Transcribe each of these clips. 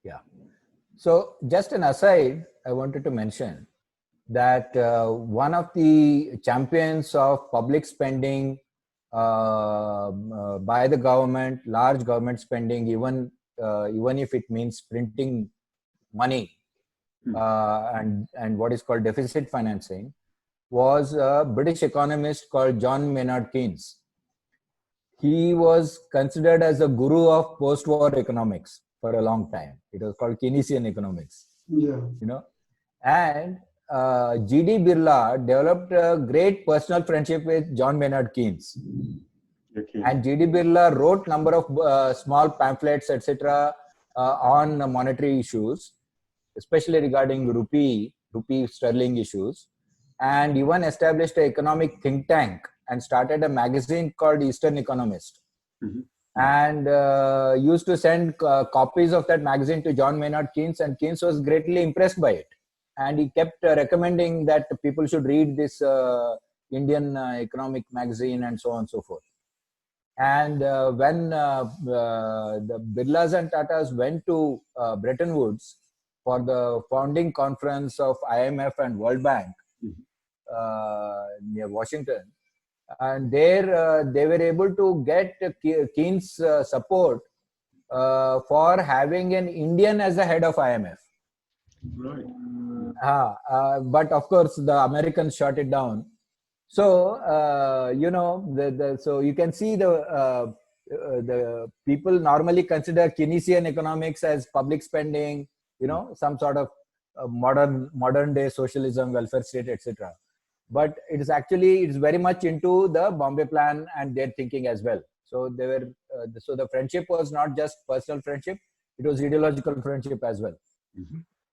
Yeah. So just an aside, I wanted to mention that one of the champions of public spending by the government, large government spending, even if it means printing money and what is called deficit financing, was a British economist called John Maynard Keynes. He was considered as a guru of post-war economics for a long time. It was called Keynesian economics. Yeah. And G.D. Birla developed a great personal friendship with John Maynard Keynes. Okay. And G.D. Birla wrote number of small pamphlets, etc., on monetary issues, especially regarding rupee sterling issues, and even established an economic think tank and started a magazine called Eastern Economist. And used to send copies of that magazine to John Maynard Keynes, and Keynes was greatly impressed by it. And he kept recommending that people should read this Indian economic magazine and so on and so forth. And when the Birlas and Tatas went to Bretton Woods for the founding conference of IMF and World Bank near Washington, and there they were able to get Keynes' support for having an Indian as the head of IMF. Right. But of course, the Americans shot it down. So so you can see the people normally consider Keynesian economics as public spending, some sort of modern day socialism, welfare state, etc. But it's very much into the Bombay Plan and their thinking as well. So they were so the friendship was not just personal friendship; it was ideological friendship as well.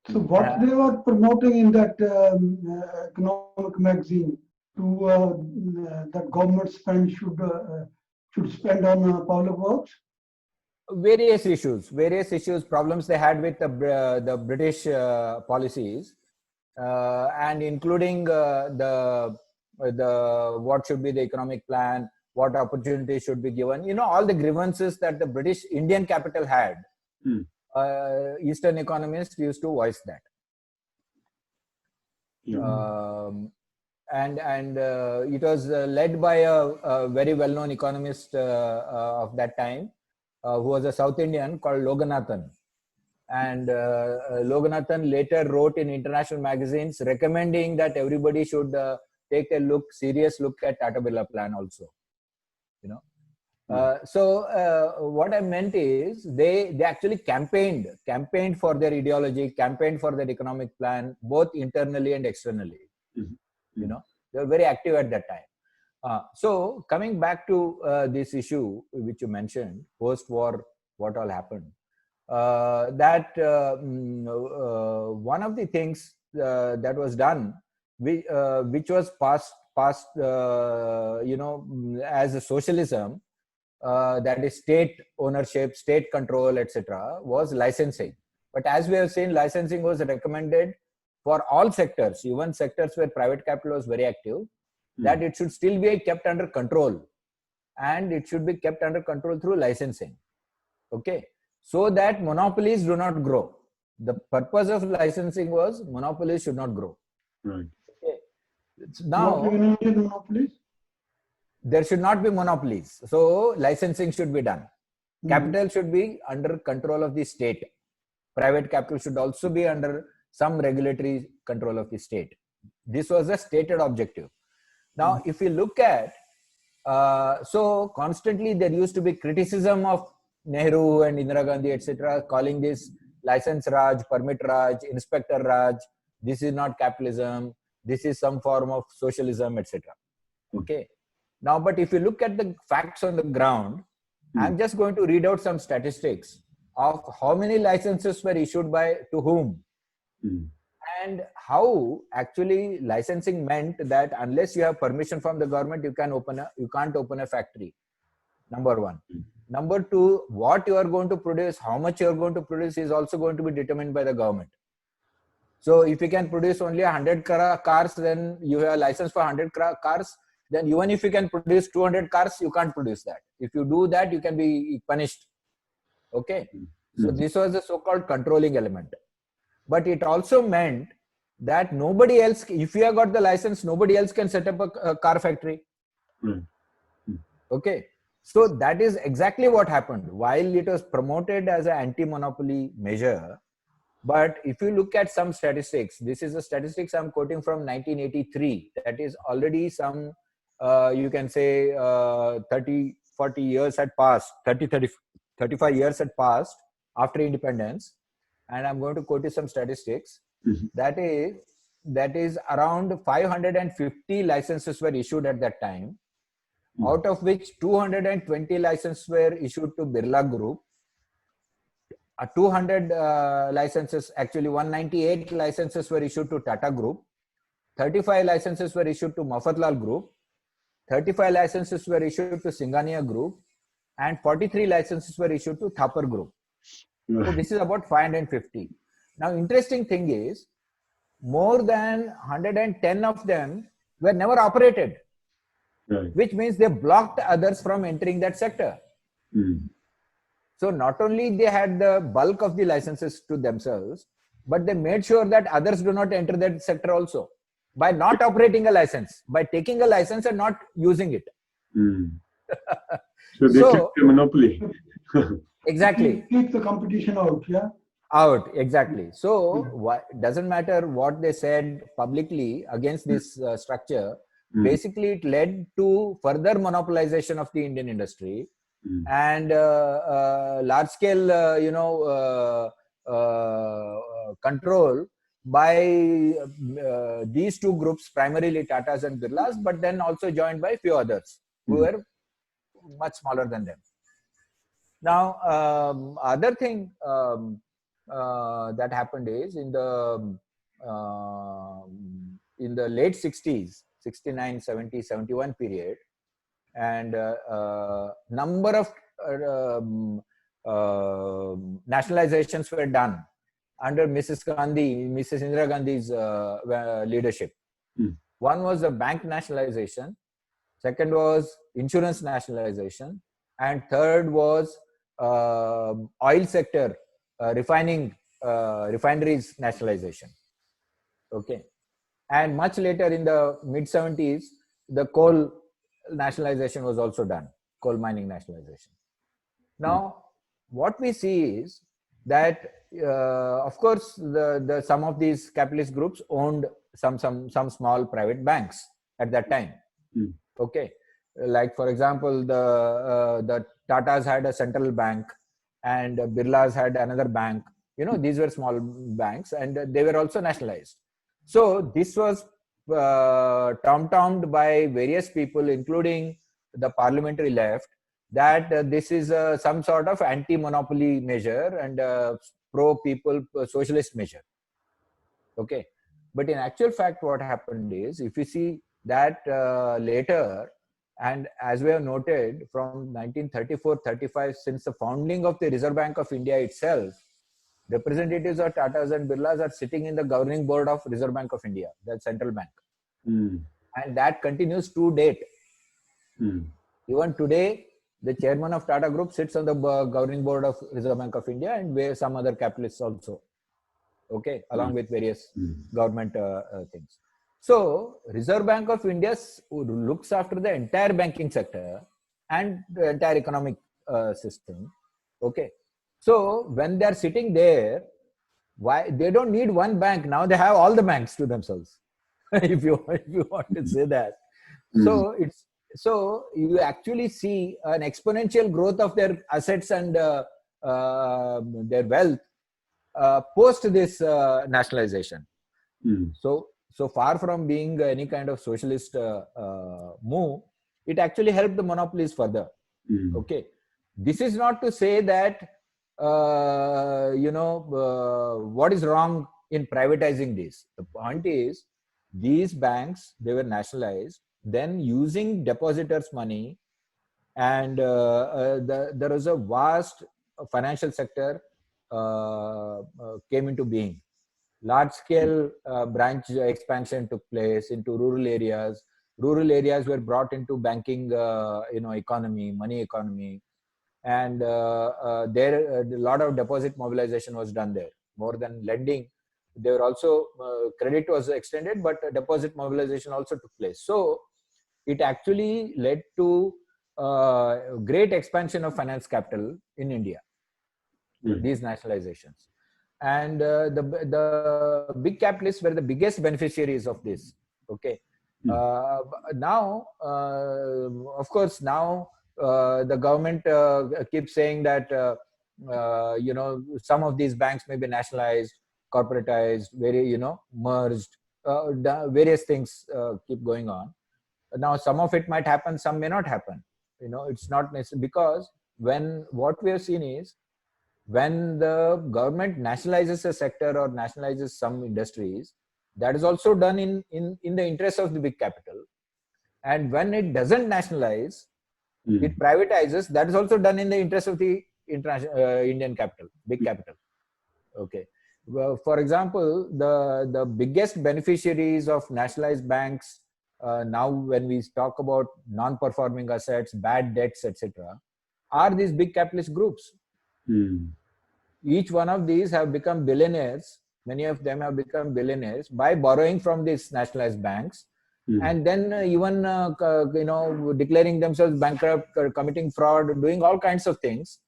So what they were promoting in that economic magazine that government should spend on public works? Various issues, problems they had with the British policies, and including the what should be the economic plan, what opportunities should be given. All the grievances that the British Indian capital had. Eastern economists used to voice that. And it was led by a very well-known economist of that time, who was a South Indian called Loganathan. And Loganathan later wrote in international magazines recommending that everybody should take a serious look at Tata Birla Plan also. So what I meant is they actually campaigned for their ideology, campaigned for their economic plan, both internally and externally. They were very active at that time. So coming back to this issue which you mentioned, post-war, what all happened, that one of the things that was done, which was passed as a socialism, that is state ownership, state control, etc., was licensing. But as we have seen, licensing was recommended for all sectors, even sectors where private capital was very active, that it should still be kept under control, and it should be kept under control through licensing. Okay, so that monopolies do not grow. The purpose of licensing was monopolies should not grow. Right. Okay. Now, there should not be monopolies. So licensing should be done. Capital should be under control of the state. Private capital should also be under some regulatory control of the state. This was a stated objective. Now, if you look at, so constantly there used to be criticism of Nehru and Indira Gandhi, etc., calling this license Raj, permit Raj, inspector Raj. This is not capitalism. This is some form of socialism, etc. Okay. Now, but if you look at the facts on the ground, I'm just going to read out some statistics of how many licenses were issued to whom, and how actually licensing meant that unless you have permission from the government, you can't open a factory. Number one. Number two, what you are going to produce, how much you are going to produce is also going to be determined by the government. So if you can produce only 100 cars, then you have a license for 100 cars. Then even if you can produce 200 cars, you can't produce that. If you do that, you can be punished. Okay. So this was the so-called controlling element. But it also meant that nobody else, if you have got the license, nobody else can set up a car factory. Right. Okay. So that is exactly what happened. While it was promoted as an anti-monopoly measure, but if you look at some statistics, this is the statistics I'm quoting from 1983. That is already some, you can say 30, 40 years had passed, 35 years had passed after independence. And I'm going to quote you some statistics. That is around 550 licenses were issued at that time, out of which 220 licenses were issued to Birla Group. 200 licenses, actually 198 licenses were issued to Tata Group. 35 licenses were issued to Mafatlal Group. 35 licenses were issued to Singhania Group. And 43 licenses were issued to Thapar Group. So this is about 550. Now, interesting thing is, more than 110 of them were never operated, Right. which means they blocked others from entering that sector. So not only they had the bulk of the licenses to themselves, but they made sure that others do not enter that sector also by not operating a license, by taking a license and not using it. So they So- kept the monopoly. Exactly. Keep the competition out, yeah. Out, exactly. So doesn't matter what they said publicly against this structure. Basically, it led to further monopolization of the Indian industry and large scale, control by these two groups, primarily Tatas and Birlas, but then also joined by few others who were much smaller than them. Now, other thing that happened is in the late 60s, 69, 70, 71 period, and number of nationalizations were done under Mrs. Indira Gandhi's leadership. One was the bank nationalization, second was insurance nationalization, and third was oil sector, refineries nationalization. Okay. And much later in the mid 70s, the coal nationalization was also done, coal mining nationalization. Now, what we see is that, of course, some of these capitalist groups owned some small private banks at that time. Okay, like for example, the Tatas had a central bank, and Birlas had another bank. You know, these were small banks, and they were also nationalized. So this was tom-tommed by various people, including the parliamentary left, that this is some sort of anti-monopoly measure and pro-people socialist measure. Okay, but in actual fact, what happened is, if you see that later, and as we have noted from 1934-35, since the founding of the Reserve Bank of India itself, representatives of Tatas and Birlas are sitting in the governing board of Reserve Bank of India, the central bank. And that continues to date. Even today, the chairman of Tata Group sits on the governing board of Reserve Bank of India, and where some other capitalists also. Okay, along with various government things. So, Reserve Bank of India looks after the entire banking sector and the entire economic system. Okay. So, when they are sitting there, why they don't need one bank, now they have all the banks to themselves. if you want to say that. So you actually see an exponential growth of their assets and their wealth post this nationalization. So far from being any kind of socialist move, it actually helped the monopolies further. Okay, this is not to say that what is wrong in privatizing this. The point is, these banks, they were nationalized, then using depositors' money, and there was a vast financial sector came into being. Large scale branch expansion took place into rural areas. Rural areas were brought into banking, economy, money economy. and there a lot of deposit mobilization was done there. More than lending, they were also credit was extended, but deposit mobilization also took place. So it actually led to great expansion of finance capital in India, these nationalizations. And the big capitalists were the biggest beneficiaries of this. Okay. Now, of course, now the government keeps saying that, some of these banks may be nationalized, corporatized, merged, various things keep going on. Now, some of it might happen, some may not happen. It's not necessary, because what we have seen is, when the government nationalizes a sector or nationalizes some industries, that is also done in the interest of the big capital. And when it doesn't nationalize, it privatizes, that is also done in the interest of the Indian capital, big capital. Okay. Well, for example, the biggest beneficiaries of nationalized banks, now when we talk about non-performing assets, bad debts, etc., are these big capitalist groups. Each one of these have become billionaires. Many of them have become billionaires by borrowing from these nationalized banks, and then even declaring themselves bankrupt, committing fraud, doing all kinds of things,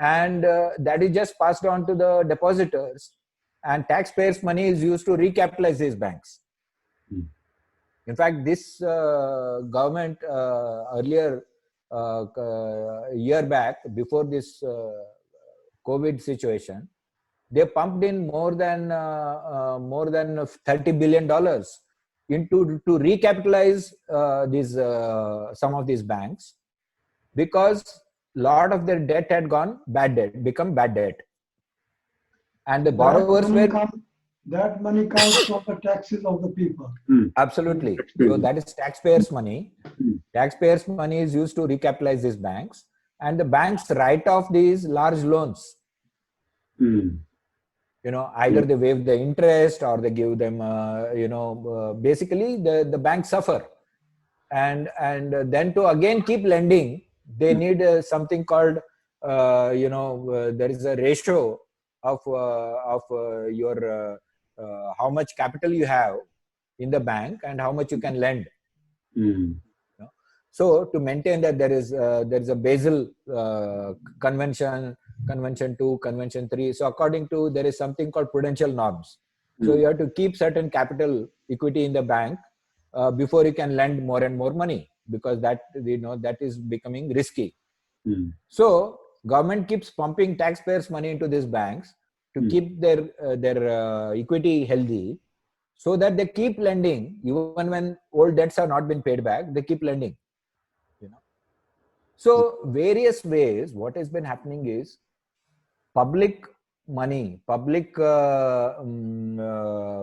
and that is just passed on to the depositors, and taxpayers' money is used to recapitalize these banks. In fact, this government earlier, a year back, before this COVID situation, they pumped in more than $30 billion to recapitalize these some of these banks, because a lot of their debt had become bad debt, and the borrowers that money comes from the taxes of the people. Absolutely. So that is taxpayers' money. Taxpayers' money is used to recapitalize these banks, and the banks write off these large loans. Either they waive the interest, or they give them, basically the banks suffer. And then to again keep lending, they need something called, there is a ratio of your how much capital you have in the bank and how much you can lend. So to maintain that, there is a Basel Convention 2, Convention 3. So according to, there is something called prudential norms. So you have to keep certain capital equity in the bank before you can lend more and more money, because that is becoming risky. So government keeps pumping taxpayers' money into these banks to keep their equity healthy, so that they keep lending even when old debts have not been paid back. They keep lending. So various ways, what has been happening is, public money, public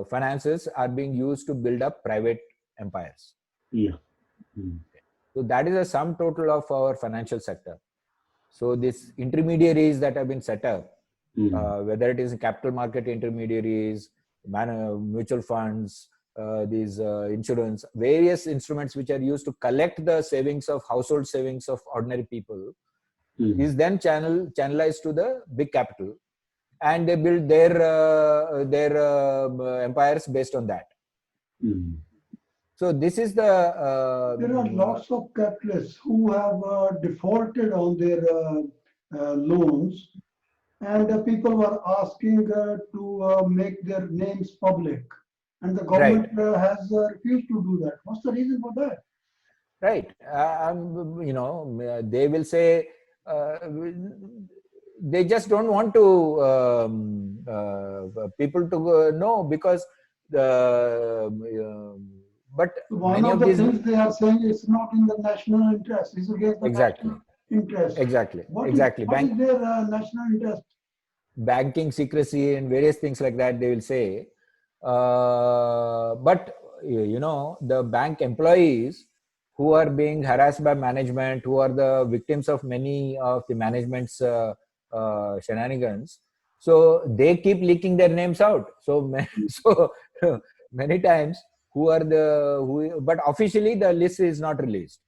finances are being used to build up private empires. So that is a sum total of our financial sector. So these intermediaries that have been set up, whether it is capital market intermediaries, mutual funds, these insurance, various instruments which are used to collect the savings of household savings of ordinary people, is then channelized to the big capital, and they build their empires based on that. So this is the there are lots of capitalists who have defaulted on their loans, and people were asking to make their names public, and the government has refused to do that. What's the reason for that? Right. They will say they just don't want to people to know, because but one of the things they are saying is not in the national interest. It's against the national interest. Exactly. What is their national interest? Banking secrecy and various things like that, they will say. But the bank employees who are being harassed by management, who are the victims of many of the management's shenanigans, so they keep leaking their names out. So many times, but officially the list is not released.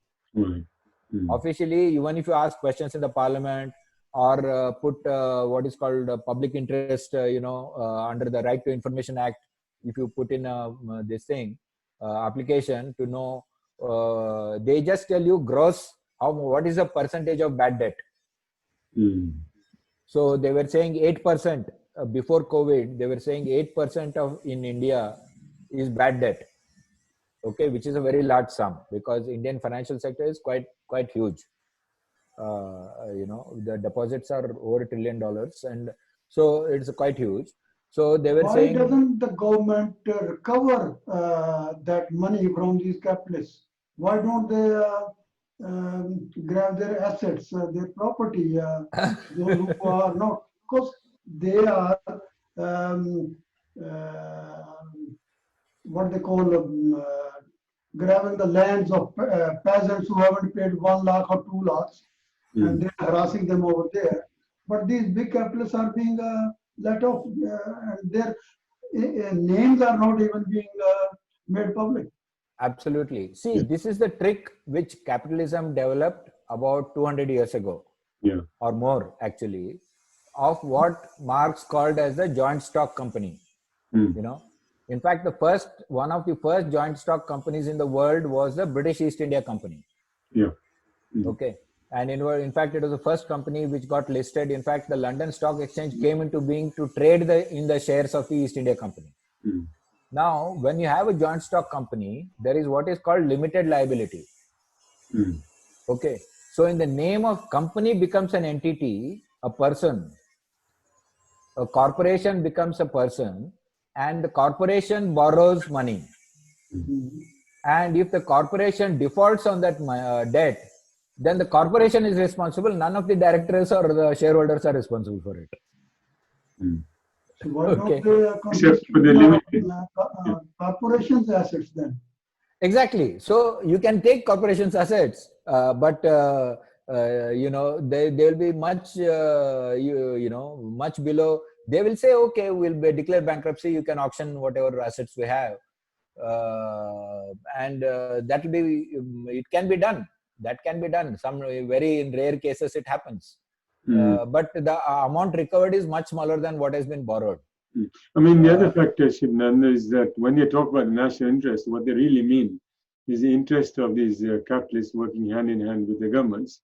Officially, even if you ask questions in the parliament or put what is called public interest, under the Right to Information Act, if you put in this thing, application to know, they just tell you gross, what is the percentage of bad debt. So they were saying 8% before COVID. They were saying 8% of in India is bad debt. Okay, which is a very large sum because Indian financial sector is quite huge. The deposits are over $1 trillion, and so it's quite huge. So they were Why saying, doesn't the government recover that money from these capitalists? Why don't they grab their assets, their property, those who are not? Because they are um, uh, what they call grabbing the lands of peasants who haven't paid 1 lakh or 2 lakhs, and they're harassing them over there. But these big capitalists are being let off, and their names are not even being made public. absolutely. See, this is the trick which capitalism developed about 200 years ago, or more actually, of what Marx called as the joint stock company. In fact, one of the first joint stock companies in the world was the British East India Company. Okay. And in fact, it was the first company which got listed. In fact, the London Stock Exchange came into being to trade in the shares of the East India Company. Now, when you have a joint stock company, there is what is called limited liability. Okay. So in the name of company becomes an entity, a person. A corporation becomes a person, and the corporation borrows money. And if the corporation defaults on that debt, then the corporation is responsible. None of the directors or the shareholders are responsible for it. So why don't they Except for the limited corporations' assets then? Exactly. So you can take corporations' assets, but they will be much much below. They will say, okay, we'll declare bankruptcy. You can auction whatever assets we have, and that will be. It can be done. That can be done. Some very in rare cases it happens, but the amount recovered is much smaller than what has been borrowed. I mean, the other factor, Shibnanda, is that when they talk about national interest, what they really mean is the interest of these capitalists working hand in hand with the governments.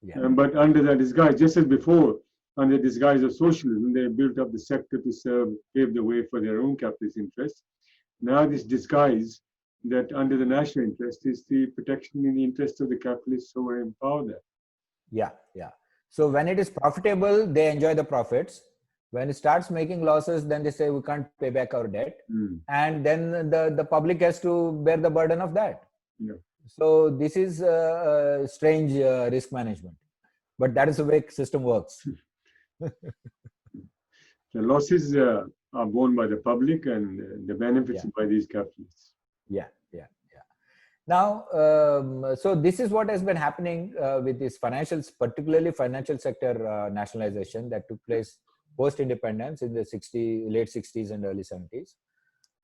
But under the disguise, just as before, under the disguise of socialism, they built up the sector to pave the way for their own capitalist interests. Now this disguise that under the national interest is the protection in the interest of the capitalists who are in power there. Yeah. So when it is profitable, they enjoy the profits. When it starts making losses, then they say we can't pay back our debt. And then the public has to bear the burden of that. So this is strange risk management. But that is the way system works. The losses are borne by the public and the benefits by these capitalists. Yeah. Now, so this is what has been happening with this particularly financial sector nationalization that took place post-independence in the late 60s and early 70s.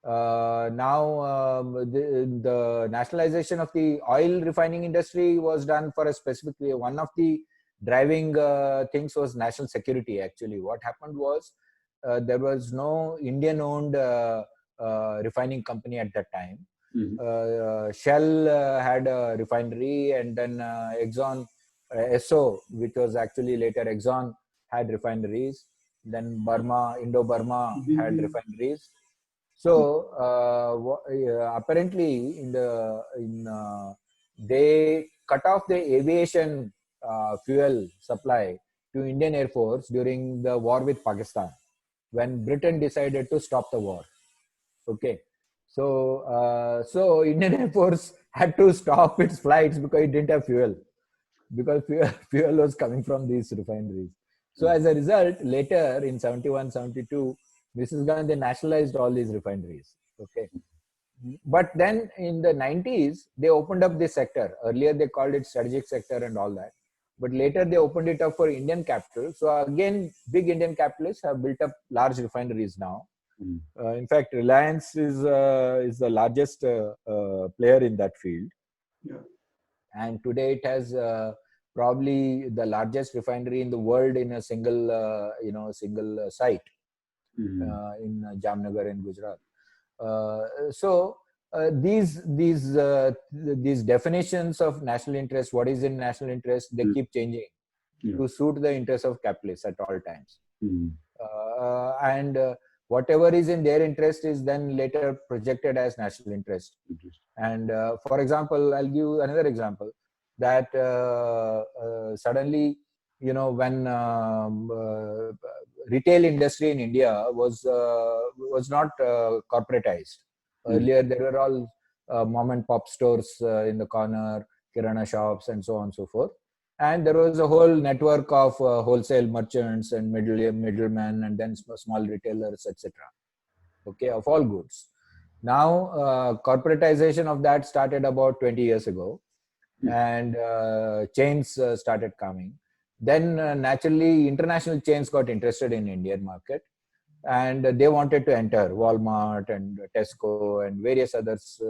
Now, the nationalization of the oil refining industry was done for a specific way. One of the driving things was national security, actually. What happened was there was no Indian-owned refining company at that time. Shell had a refinery, and then Exxon, Esso, which was actually later Exxon, had refineries. Then Indo-Burma had refineries. So apparently, they cut off the aviation fuel supply to Indian Air Force during the war with Pakistan, when Britain decided to stop the war. Okay. So Indian Air Force had to stop its flights because it didn't have fuel, because fuel was coming from these refineries. So as a result, later in 71, 72, Mrs. Gandhi nationalized all these refineries. Okay. But then in the 90s, they opened up this sector. Earlier, they called it strategic sector and all that. But later, they opened it up for Indian capital. So again, big Indian capitalists have built up large refineries now. In fact, Reliance is the largest player in that field. and today it has probably the largest refinery in the world in a single site in Jamnagar in Gujarat. These definitions of national interest, what is in national interest, they keep changing to suit the interests of capitalists at all times. And whatever is in their interest is then later projected as national interest. And for example, I'll give you another example that suddenly, when retail industry in India was not corporatized. Earlier, there were all mom and pop stores in the corner, kirana shops, and so on and so forth. And there was a whole network of wholesale merchants and middlemen, and then small retailers, etc. Okay, of all goods. Now, corporatization of that started about 20 years ago, and chains started coming. Then naturally, international chains got interested in Indian market, and they wanted to enter. Walmart and Tesco and various others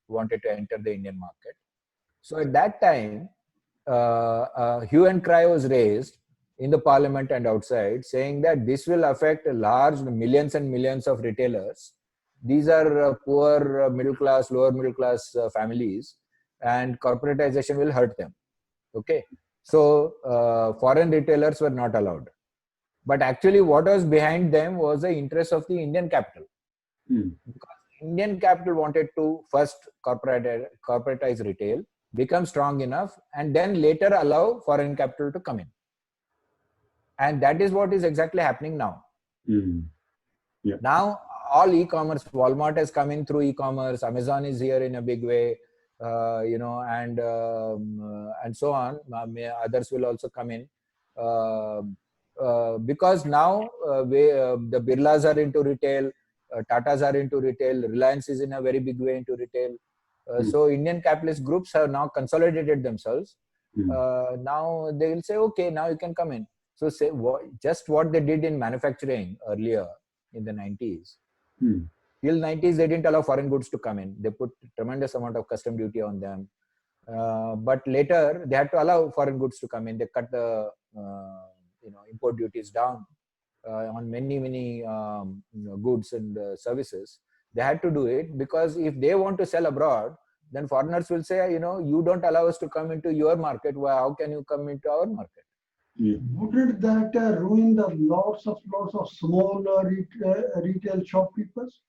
wanted to enter the Indian market. So at that time, hue and cry was raised in the parliament and outside, saying that this will affect large millions and millions of retailers. These are poor middle class, lower middle class families, and corporatization will hurt them. Okay, so foreign retailers were not allowed. But actually, what was behind them was the interest of the Indian capital. Because Indian capital wanted to first corporatize retail, become strong enough, and then later allow foreign capital to come in. And that is what is exactly happening now. Now, all e-commerce, Walmart has come in through e-commerce, Amazon is here in a big way, and so on. Others will also come in. Because now the Birlas are into retail, Tatas are into retail, Reliance is in a very big way into retail. So Indian capitalist groups have now consolidated themselves. Now they will say, okay, now you can come in. So say just what they did in manufacturing earlier in the 90s. Till 90s, they didn't allow foreign goods to come in. They put tremendous amount of custom duty on them. But later, they had to allow foreign goods to come in. They cut the import duties down on many goods and services. They had to do it because if they want to sell abroad, then foreigners will say, you don't allow us to come into your market. Well, how can you come into our market? Wouldn't that ruin the lots of small retail shopkeepers?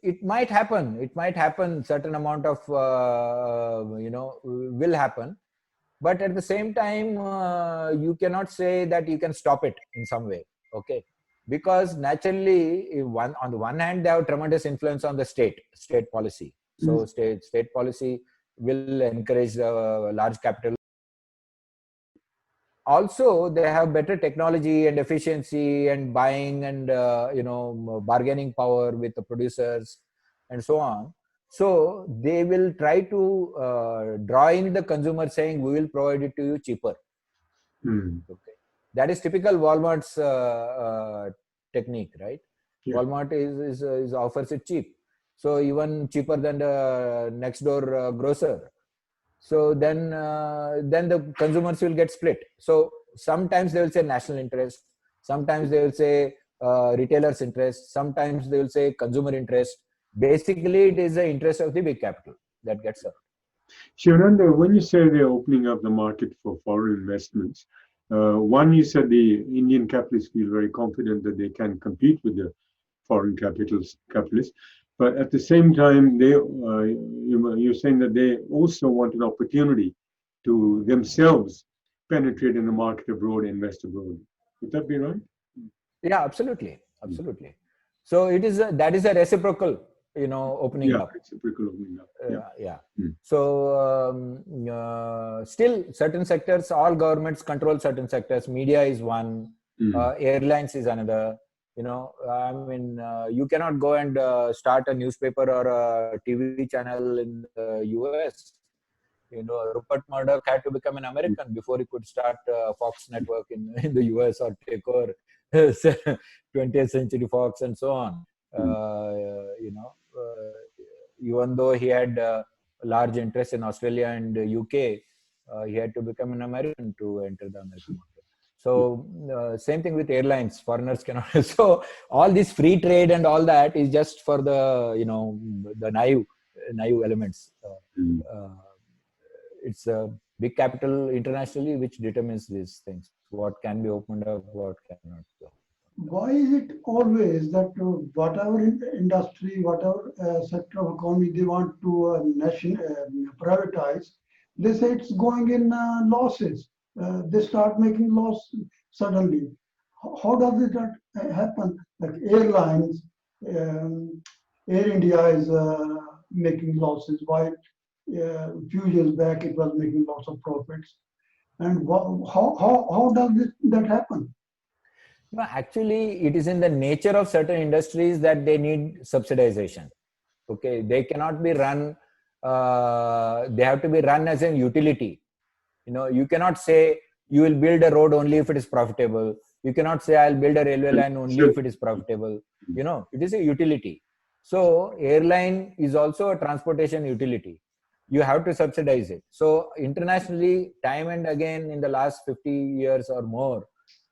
It might happen. It might happen. Certain amount of will happen. But at the same time, you cannot say that you can stop it in some way. Okay, because naturally, on the one hand, they have tremendous influence on the state policy. So state policy will encourage large capital. Also, they have better technology and efficiency and buying and bargaining power with the producers and so on. So they will try to draw in the consumer, saying we will provide it to you cheaper. Okay, that is typical Walmart's technique, right? Walmart is offers it cheap, so even cheaper than the next door grocer. So then the consumers will get split. So sometimes they will say national interest, sometimes they will say retailers' interest, sometimes they will say consumer interest. Basically, it is the interest of the big capital that gets served. Shivananda, when you say they're opening up the market for foreign investments, one, you said the Indian capitalists feel very confident that they can compete with the foreign capitalists. But at the same time, you're saying that they also want an opportunity to themselves penetrate in the market abroad, invest abroad. Would that be right? Yeah, absolutely. So it is that is a reciprocal, opening up. Reciprocal opening up. So still, certain sectors, all governments control certain sectors. Media is one. Airlines is another. You cannot go and start a newspaper or a TV channel in the US. Rupert Murdoch had to become an American before he could start Fox Network in the US or take over 20th Century Fox and so on. Even though he had large interest in Australia and UK, he had to become an American to enter the American market. So same thing with airlines, foreigners cannot. So all this free trade and all that is just for the, you know, the naive elements. It's a big capital internationally which determines these things. What can be opened up, what cannot. Why is it always that whatever industry, whatever sector of economy they want to privatize, they say it's going in losses. They start making loss suddenly. How does it happen? Like airlines, Air India is making losses. While few years back it was making lots of profits. And how does that happen? No, actually, it is in the nature of certain industries that they need subsidization. Okay, they cannot be run. They have to be run as a utility. You know, you cannot say you will build a road only if it is profitable. You cannot say I'll build a railway line only if it is profitable. You know, it is a utility. So airline is also a transportation utility. You have to subsidize it. So internationally, time and again in the last 50 years or more,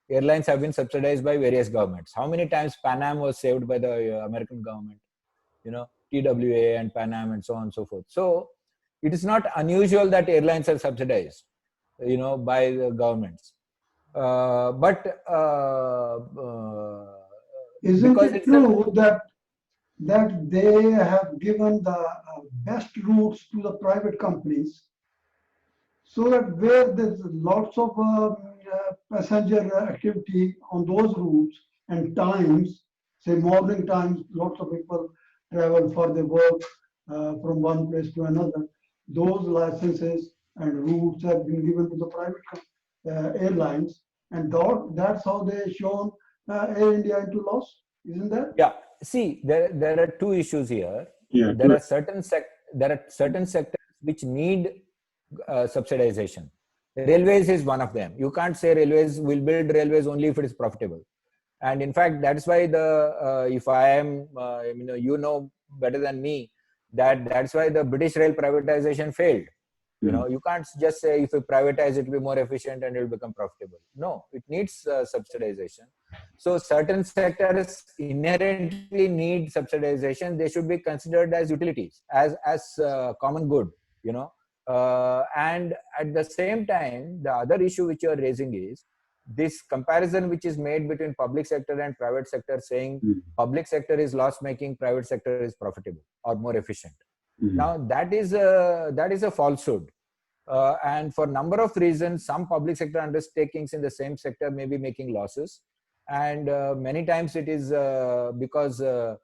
airlines have been subsidized by various governments. How many times Pan Am was saved by the American government? You know, TWA and Pan Am and so on and so forth. So it is not unusual that airlines are subsidized, you know, by the governments. Isn't it true that they have given the best routes to the private companies, so that where there's lots of passenger activity on those routes and times, say morning times, lots of people travel for their work from one place to another. Those licenses and routes have been given to the private airlines, and that's how they shown Air India into loss, isn't that? Yeah. See, there are two issues here. Yeah. There are certain sectors which need subsidization. Railways is one of them. You can't say railways will build railways only if it is profitable. And in fact, that's why if I am, you know better than me, that's why the British rail privatization failed. You know, you can't just say if you privatize it will be more efficient and it will become profitable. No, it needs subsidization. So certain sectors inherently need subsidization. They should be considered as utilities, as common good, you know. And at the same time, the other issue which you are raising is this comparison which is made between public sector and private sector, saying public sector is loss making, private sector is profitable or more efficient. Now that is a falsehood, and for a number of reasons, some public sector undertakings in the same sector may be making losses, and many times it is because the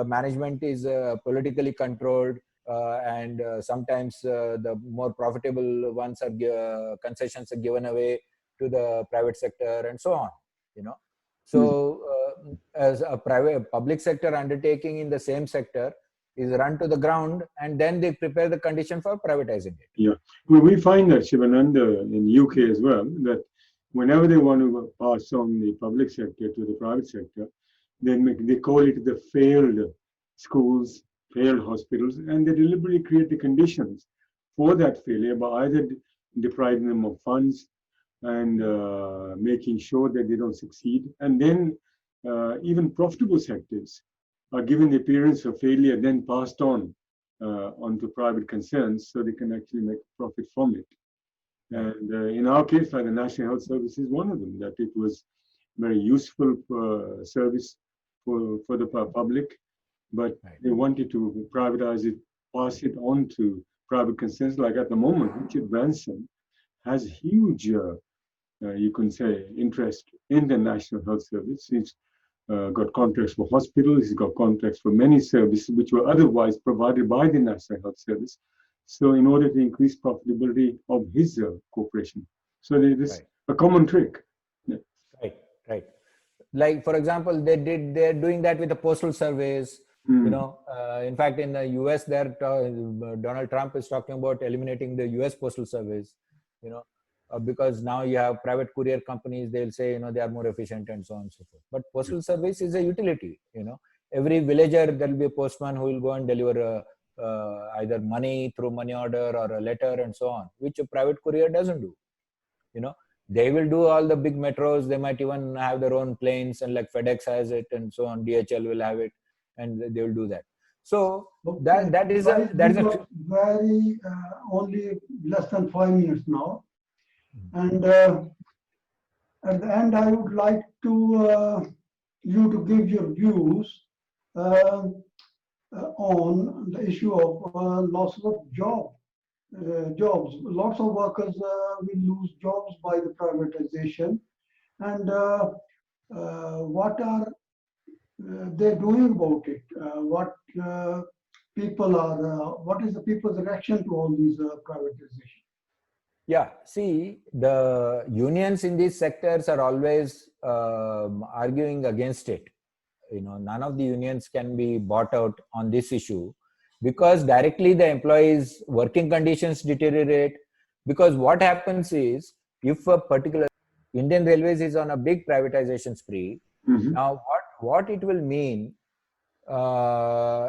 management is politically controlled, and sometimes the more profitable ones are concessions are given away to the private sector and so on. You know, so as a public sector undertaking in the same sector is run to the ground, and then they prepare the condition for privatizing it. Yeah, well, we find that, Shivananda, in UK as well, that whenever they want to pass on the public sector to the private sector, they call it the failed schools, failed hospitals, and they deliberately create the conditions for that failure by either depriving them of funds and making sure that they don't succeed. And then even profitable sectors are given the appearance of failure, then passed on onto private concerns so they can actually make profit from it. And in our case, like the National Health Service is one of them, that it was very useful service for the public, but they wanted to privatize it, pass it on to private concerns. Like at the moment, Richard Branson has huge, you can say, interest in the National Health Service. He's got contracts for hospitals, he's got contracts for many services which were otherwise provided by the National Health Service. So in order to increase profitability of his corporation. So there is a common trick. Yeah. Right. Like, for example, they're doing that with the postal service. You know, in fact, in the US, Donald Trump is talking about eliminating the US Postal Service, you know, because now you have private courier companies, they'll say, you know, they are more efficient and so on and so forth. But postal service is a utility, you know. Every villager, there'll be a postman who will go and deliver either money through money order or a letter and so on, which a private courier doesn't do. You know, they will do all the big metros. They might even have their own planes, and like FedEx has it and so on. DHL will have it, and they will do that. So that is a very only less than 5 minutes now, and at the end I would like to you to give your views on the issue of loss of jobs. Lots of workers will lose jobs by the privatization, and what are they doing about it? What is the people's reaction to all these privatization? Yeah, see, the unions in these sectors are always arguing against it. You know, none of the unions can be bought out on this issue, because directly the employees' working conditions deteriorate. Because what happens is, if a particular Indian Railways is on a big privatization spree, now what it will mean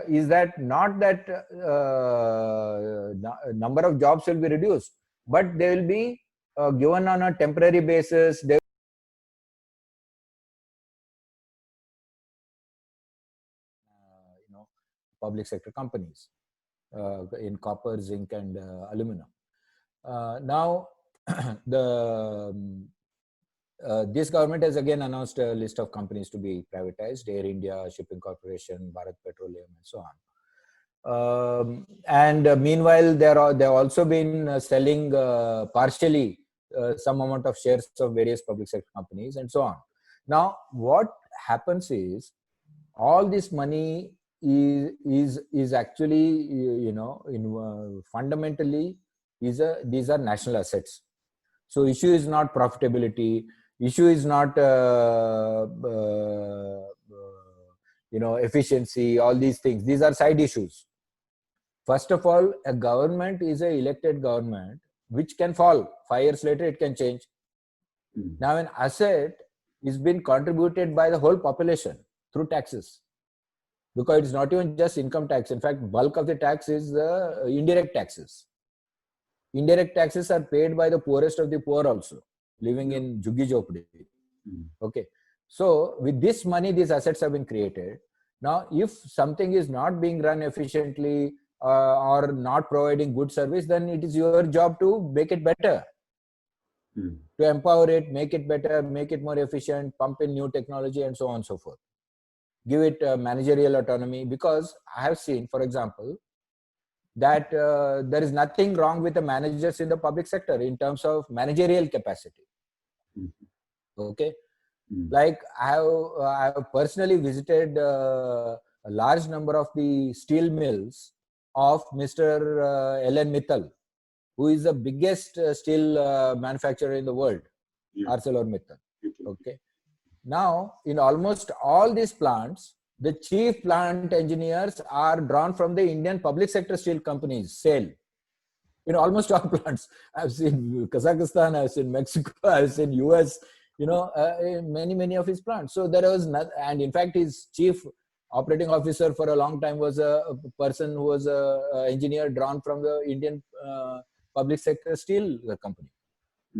is that not that number of jobs will be reduced, but they will be given on a temporary basis. Public sector companies in copper, zinc, and aluminum. Now, this government has again announced a list of companies to be privatized: Air India, Shipping Corporation, Bharat Petroleum, and so on. Meanwhile, they've also been selling partially some amount of shares of various public sector companies and so on. Now, what happens is, all this money is actually, you know, fundamentally these are national assets. So issue is not profitability, issue is not you know, efficiency, all these things. These are side issues. First of all, a government is an elected government which can fall. 5 years later it can change. Now an asset is being contributed by the whole population through taxes, because it's not even just income tax. In fact, bulk of the tax is the indirect taxes. Indirect taxes are paid by the poorest of the poor also, living in Juggi Jhopdi. Okay. So with this money, these assets have been created. Now, if something is not being run efficiently or not providing good service, then it is your job to make it better. To empower it, make it better, make it more efficient, pump in new technology, and so on and so forth. Give it managerial autonomy, because I have seen, for example, that there is nothing wrong with the managers in the public sector in terms of managerial capacity. Okay, like I have personally visited a large number of the steel mills of Mr. L.N. Mittal, who is the biggest steel manufacturer in the world, ArcelorMittal. Okay. Now, in almost all these plants, the chief plant engineers are drawn from the Indian public sector steel companies, SAIL. In almost all plants. I've seen Kazakhstan, I've seen Mexico, I've seen US, you know, many of his plants. So there was not, and in fact, his chief operating officer for a long time was a person who was an engineer drawn from the Indian public sector steel company.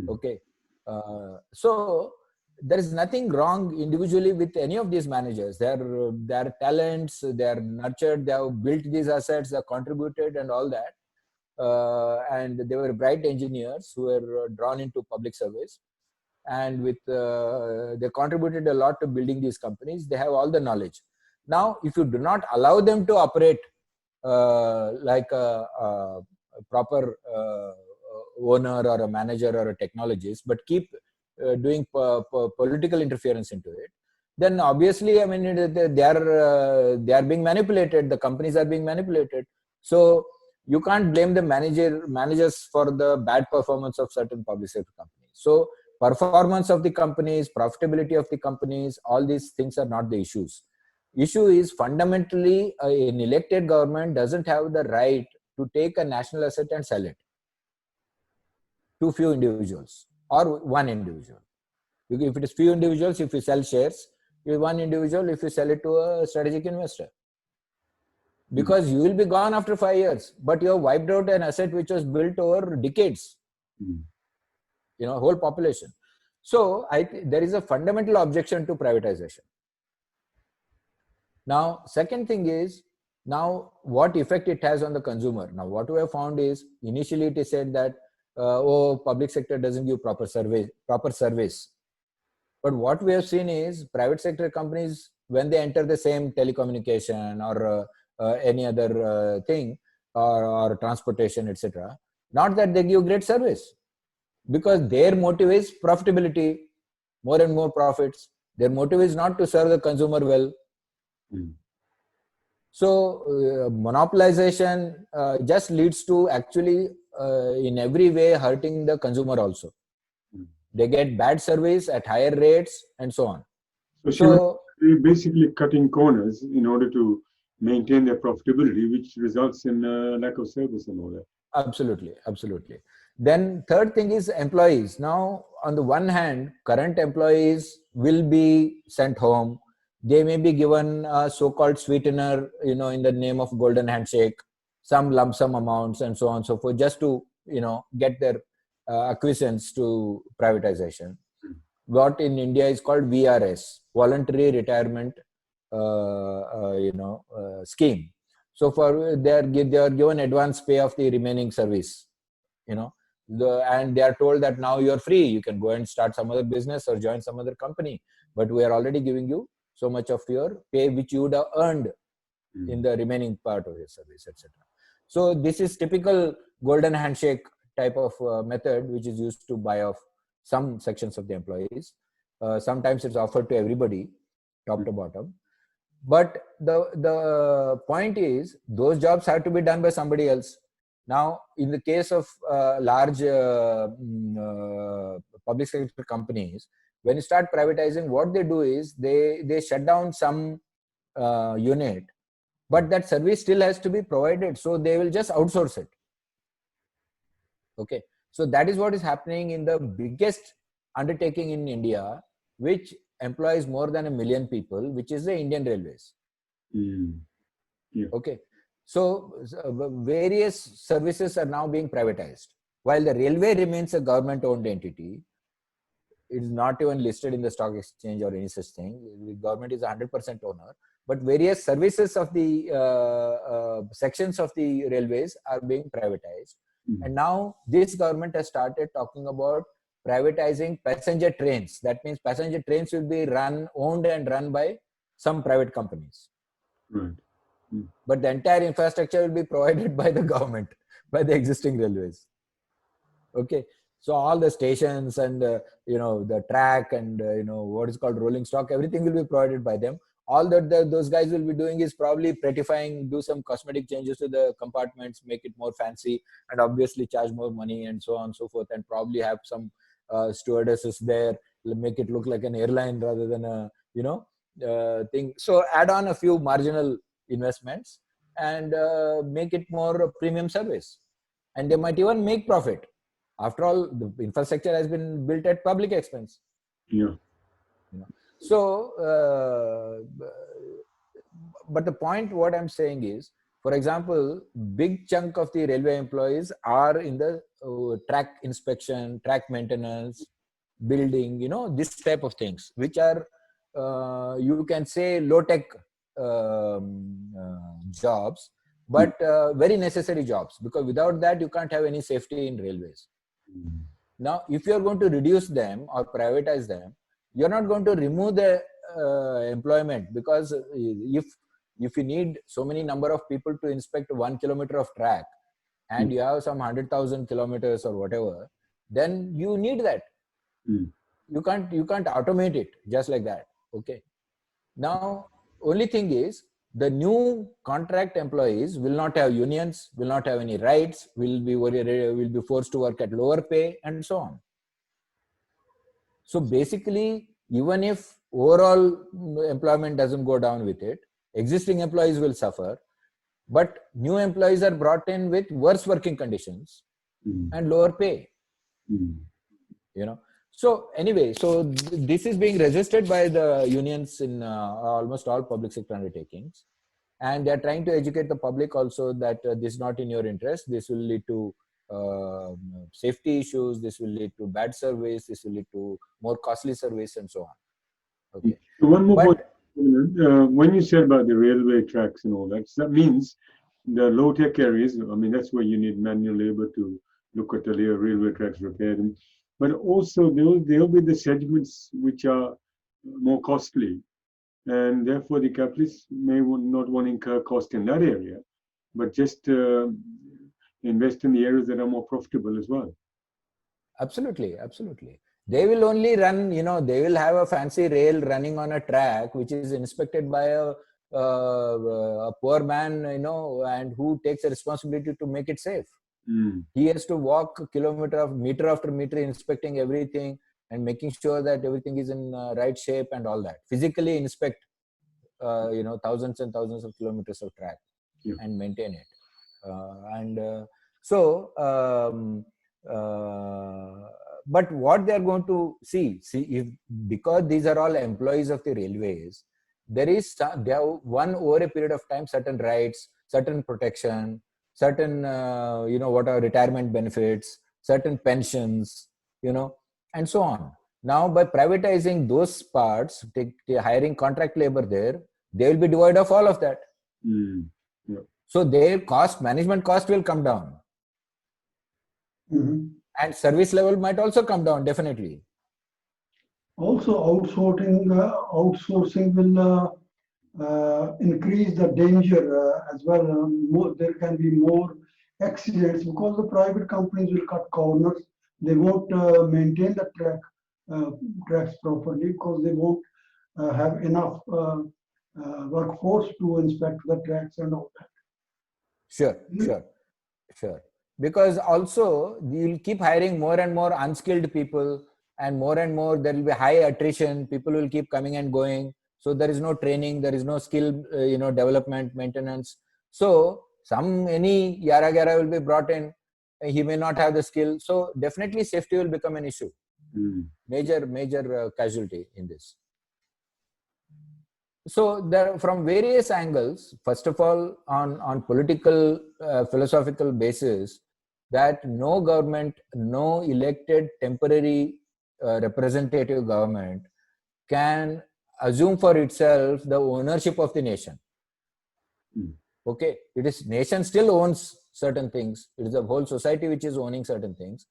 Okay. So there is nothing wrong individually with any of these managers. Their talents, they are nurtured, they have built these assets, they have contributed and all that. And they were bright engineers who were drawn into public service, and with they contributed a lot to building these companies. They have all the knowledge. Now, if you do not allow them to operate like a proper owner or a manager or a technologist, but keep doing political interference into it, then obviously, I mean, they are being manipulated. The companies are being manipulated. So you can't blame the managers for the bad performance of certain public sector companies. So performance of the companies, profitability of the companies, all these things are not the issues. Issue is fundamentally an elected government doesn't have the right to take a national asset and sell it to few individuals or one individual. If it is few individuals, if you sell shares, one individual, if you sell it to a strategic investor. because you will be gone after 5 years, but you have wiped out an asset which was built over decades, whole population. So there is a fundamental objection to privatization. Now, second thing is, now what effect it has on the consumer. Now, what we have found is, initially it is said that, public sector doesn't give proper service. But what we have seen is private sector companies, when they enter the same telecommunication or any other thing, or transportation, etc., not that they give great service, because their motive is profitability, more and more profits. Their motive is not to serve the consumer well. So monopolization just leads to actually in every way hurting the consumer also. They get bad service at higher rates and so on. So they're basically cutting corners in order to maintain their profitability, which results in lack of service and all that. Absolutely, absolutely. Then third thing is employees. Now, on the one hand, current employees will be sent home. They may be given a so-called sweetener, in the name of golden handshake, some lump sum amounts and so on and so forth, just to, get their acquiescence to privatization. What in India is called VRS, Voluntary Retirement Scheme. So they are given advance pay of the remaining service, and they are told that now you are free, you can go and start some other business or join some other company, but we are already giving you so much of your pay which you would have earned in the remaining part of your service, etc. So this is typical golden handshake type of method which is used to buy off some sections of the employees. Sometimes it's offered to everybody, top to bottom. But the point is, those jobs have to be done by somebody else. Now, in the case of large public sector companies, when you start privatizing, what they do is they shut down some unit, but that service still has to be provided. So they will just outsource it. Okay. So that is what is happening in the biggest undertaking in India, which employs more than 1 million people, which is the Indian Railways. Yeah. Okay. So various services are now being privatized. While the railway remains a government-owned entity, it is not even listed in the stock exchange or any such thing. The government is 100% owner, but various services of the sections of the railways are being privatized. And now this government has started talking about privatizing passenger trains. That means passenger trains will be owned and run by some private companies. Right. But the entire infrastructure will be provided by the government, by the existing railways. Okay. So all the stations and the track and what is called rolling stock, everything will be provided by them. All that those guys will be doing is probably prettifying, do some cosmetic changes to the compartments, make it more fancy, and obviously charge more money and so on and so forth, and probably have some stewardesses there, make it look like an airline rather than a thing. So add on a few marginal investments and make it more premium service, and they might even make profit. After all, the infrastructure has been built at public expense. Yeah. So, but the point what I'm saying is, for example, big chunk of the railway employees are in the track inspection, track maintenance, building, this type of things, which are, you can say, low-tech jobs, but very necessary jobs, because without that, you can't have any safety in railways. Now, if you're going to reduce them or privatize them, you're not going to remove the employment, because if you need so many number of people to inspect 1 kilometer of track, and you have some 100,000 kilometers or whatever, then you need that. You can't automate it just like that. Okay. Now, only thing is, the new contract employees will not have unions, will not have any rights, will be forced to work at lower pay, and so on. So basically, even if overall employment doesn't go down with it, existing employees will suffer, but new employees are brought in with worse working conditions and lower pay. So anyway, so this is being resisted by the unions in almost all public sector undertakings. and they are trying to educate the public also that this is not in your interest. This will lead to safety issues. This will lead to bad service. This will lead to more costly service and so on. Okay. So one more But- point. When you said about the railway tracks and all that, so that means the low-tech areas, I mean, that's where you need manual labor to look at the railway tracks, repair them. But also there'll be the segments which are more costly. And therefore the capitalists may not want to incur cost in that area, but just invest in the areas that are more profitable as well. Absolutely, absolutely. They will only run, they will have a fancy rail running on a track which is inspected by a poor man, and who takes a responsibility to make it safe. He has to walk meter after meter, inspecting everything and making sure that everything is in right shape and all that. Physically inspect, thousands and thousands of kilometers of track and maintain it. But what they are going to see if, because these are all employees of the railways, they have won over a period of time certain rights, certain protection, certain what are retirement benefits, certain pensions, and so on. Now by privatizing those parts, hiring contract labor there, they will be devoid of all of that. So their management cost will come down. And service level might also come down, definitely. Also, outsourcing will increase the danger as well. There can be more accidents because the private companies will cut corners. They won't maintain the tracks properly because they won't have enough workforce to inspect the tracks and all that. Sure. Because also you'll keep hiring more and more unskilled people, and more there will be high attrition. People will keep coming and going. So there is no training, there is no skill, development, maintenance. So any yara gara will be brought in. He may not have the skill. So definitely safety will become an issue. Major casualty in this. So there, from various angles, first of all, on political, philosophical basis, that no government, no elected temporary representative government can assume for itself the ownership of the nation. Okay, nation still owns certain things. It is the whole society which is owning certain things.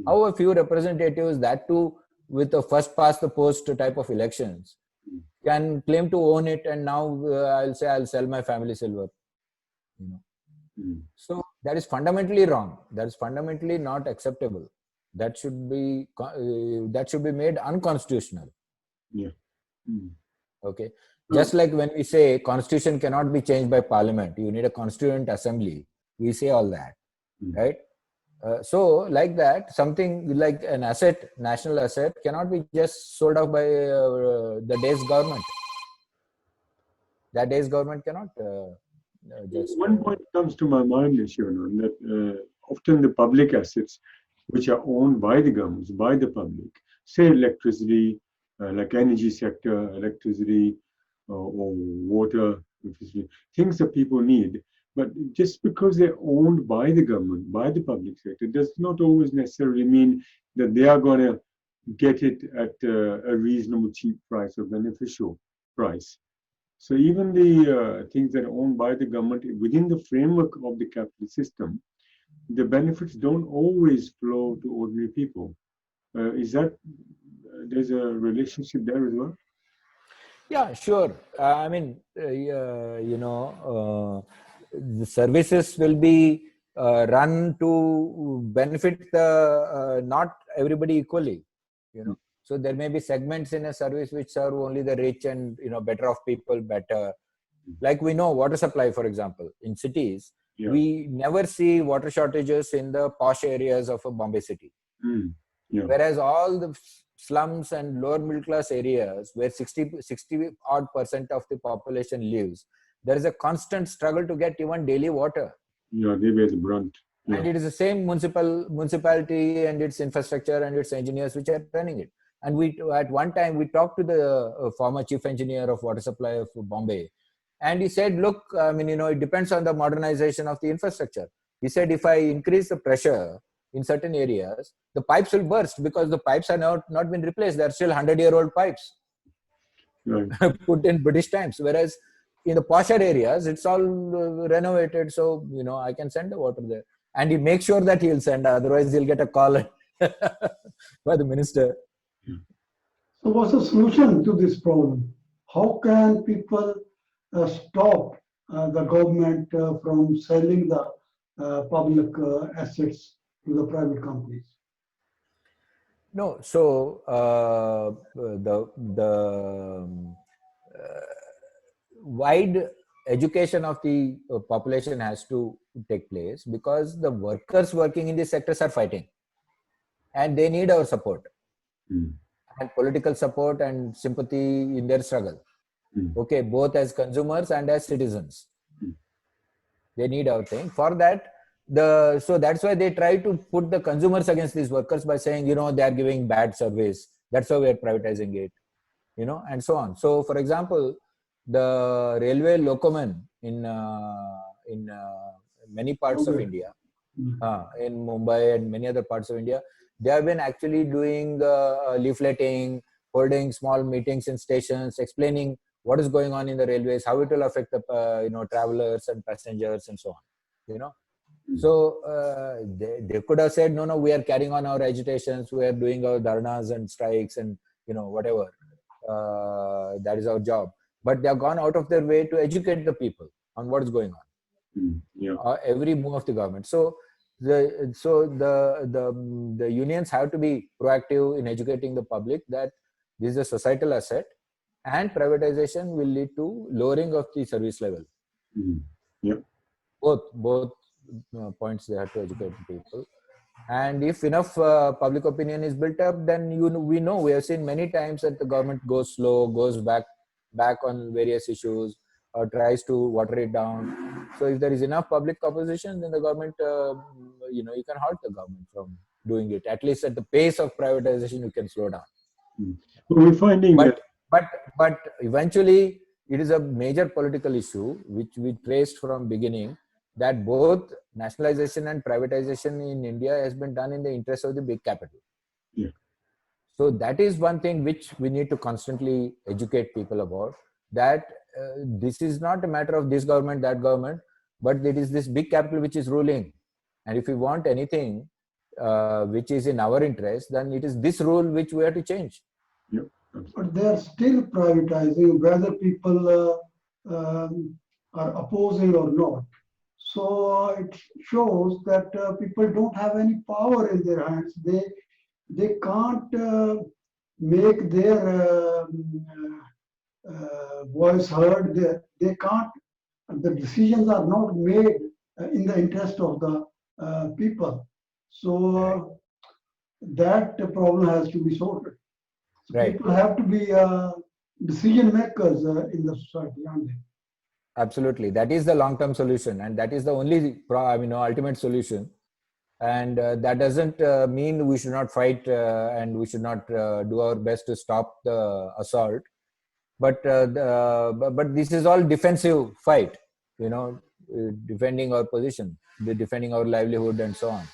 How a few representatives, that too with a first past the post type of elections, can claim to own it, and now I'll sell my family silver. So that is fundamentally wrong. That is fundamentally not acceptable. That should be made unconstitutional. Okay. Just like when we say constitution cannot be changed by parliament, you need a constituent assembly. We say all that, right? So like that, something like an asset, national asset, cannot be just sold off by the day's government. That day's government cannot just... One point comes to my mind, Shivanand, that often the public assets which are owned by the governments, by the public, say electricity, like energy sector, electricity or water, things that people need. But just because they're owned by the government, by the public sector, does not always necessarily mean that they are going to get it at a reasonable, cheap price or beneficial price. So even the things that are owned by the government within the framework of the capitalist system, the benefits don't always flow to ordinary people. Is that there's a relationship there as well? Yeah, sure. I mean, the services will be run to benefit not everybody equally. So there may be segments in a service which serve only the rich and better off people better. Like we know water supply, for example, in cities, we never see water shortages in the posh areas of a Bombay city. Whereas all the slums and lower middle class areas where 60% of the population lives, there is a constant struggle to get even daily water. Yeah, they bear the brunt. And it is the same municipality and its infrastructure and its engineers which are running it. And at one time we talked to the former chief engineer of water supply of Bombay, And he said, look, I mean, it depends on the modernization of the infrastructure. He said, if I increase the pressure in certain areas, the pipes will burst because the pipes are not been replaced. They're still 100-year-old pipes Right. put in British times. Whereas in the posher areas, it's all renovated. So, I can send the water there. And he makes sure that he'll send, otherwise he'll get a call by the minister. So what's the solution to this problem? How can people stop the government from selling the public assets to the private companies? No, so the wide education of the population has to take place, because the workers working in these sectors are fighting, and they need our support and political support and sympathy in their struggle. Okay, both as consumers and as citizens, they need our thing. For that, so that's why they try to put the consumers against these workers by saying, they are giving bad service. That's why we are privatizing it, and so on. So, for example, the railway locomotion in many parts of India, in Mumbai and many other parts of India, they have been actually doing leafleting, holding small meetings in stations, explaining what is going on in the railways, how it will affect the travelers and passengers and so on. So they could have said, no, we are carrying on our agitations, we are doing our dharnas and strikes and whatever. That is our job. But they have gone out of their way to educate the people on what is going on. Every move of the government. So the unions have to be proactive in educating the public that this is a societal asset, and privatization will lead to lowering of the service level. Both points they have to educate the people. And if enough public opinion is built up, then we have seen many times that the government goes slow, goes back on various issues, or tries to water it down. So if there is enough public opposition, then the government, you can halt the government from doing it. At least at the pace of privatization, you can slow down. We're finding but eventually, it is a major political issue which we traced from beginning, that both nationalization and privatization in India has been done in the interest of the big capital. So that is one thing which we need to constantly educate people about, that this is not a matter of this government, that government, but it is this big capital which is ruling. And if we want anything which is in our interest, then it is this rule which we have to change. But they are still privatizing, whether people are opposing or not. So it shows that people don't have any power in their hands. They can't make their voice heard. They can't. The decisions are not made in the interest of the people. So that problem has to be sorted. So Right. People have to be decision makers in the society, aren't they? Absolutely. That is the long-term solution, and that is the only ultimate solution. And that doesn't mean we should not fight and we should not do our best to stop the assault. But this is all defensive fight, defending our position, defending our livelihood and so on.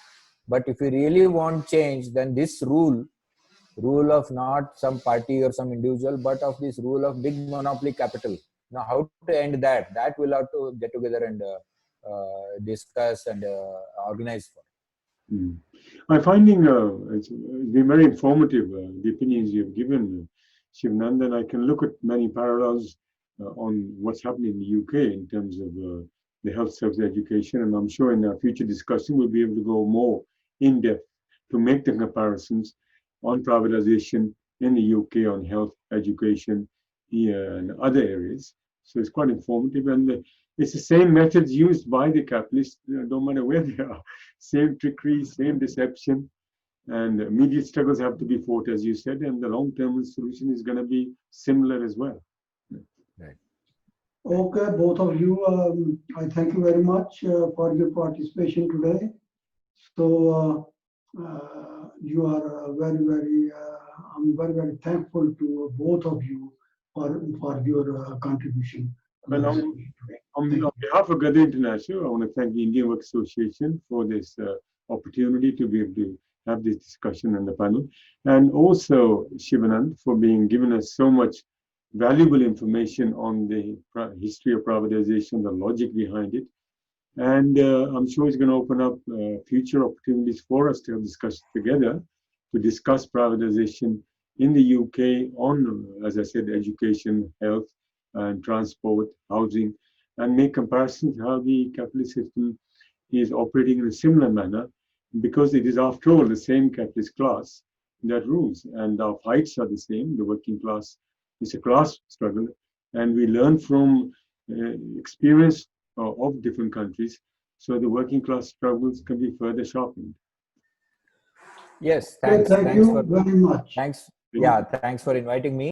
But if we really want change, then this rule of not some party or some individual, but of this rule of big monopoly capital. Now, how to end that? That we'll have to get together and discuss and organize for. I'm finding it's been very informative, the opinions you've given, Shivananda, and I can look at many parallels on what's happening in the UK in terms of the health service education, and I'm sure in our future discussion we'll be able to go more in depth to make the comparisons on privatization in the UK, on health, education, and other areas. So it's quite informative, and it's the same methods used by the capitalists, no matter where they are. Same trickery, same deception, and immediate struggles have to be fought, as you said, and the long-term solution is going to be similar as well. Right. Okay, both of you, I thank you very much for your participation today. So you are I'm very, very thankful to both of you for your contribution. Well, on behalf of Gada International, I want to thank the Indian Work Association for this opportunity to be able to have this discussion in the panel, and also Shivanand for being given us so much valuable information on the history of privatization, the logic behind it. And I'm sure it's going to open up future opportunities for us to have discussions together to discuss privatization in the UK on, as I said, education, health, and transport, housing, and make comparisons how the capitalist system is operating in a similar manner, because it is, after all, the same capitalist class that rules, and our fights are the same. The working class is a class struggle, and we learn from experience of different countries, so the working class struggles can be further sharpened. Yes, Okay, thanks. thank you very much. Thanks. Yeah, thanks for inviting me.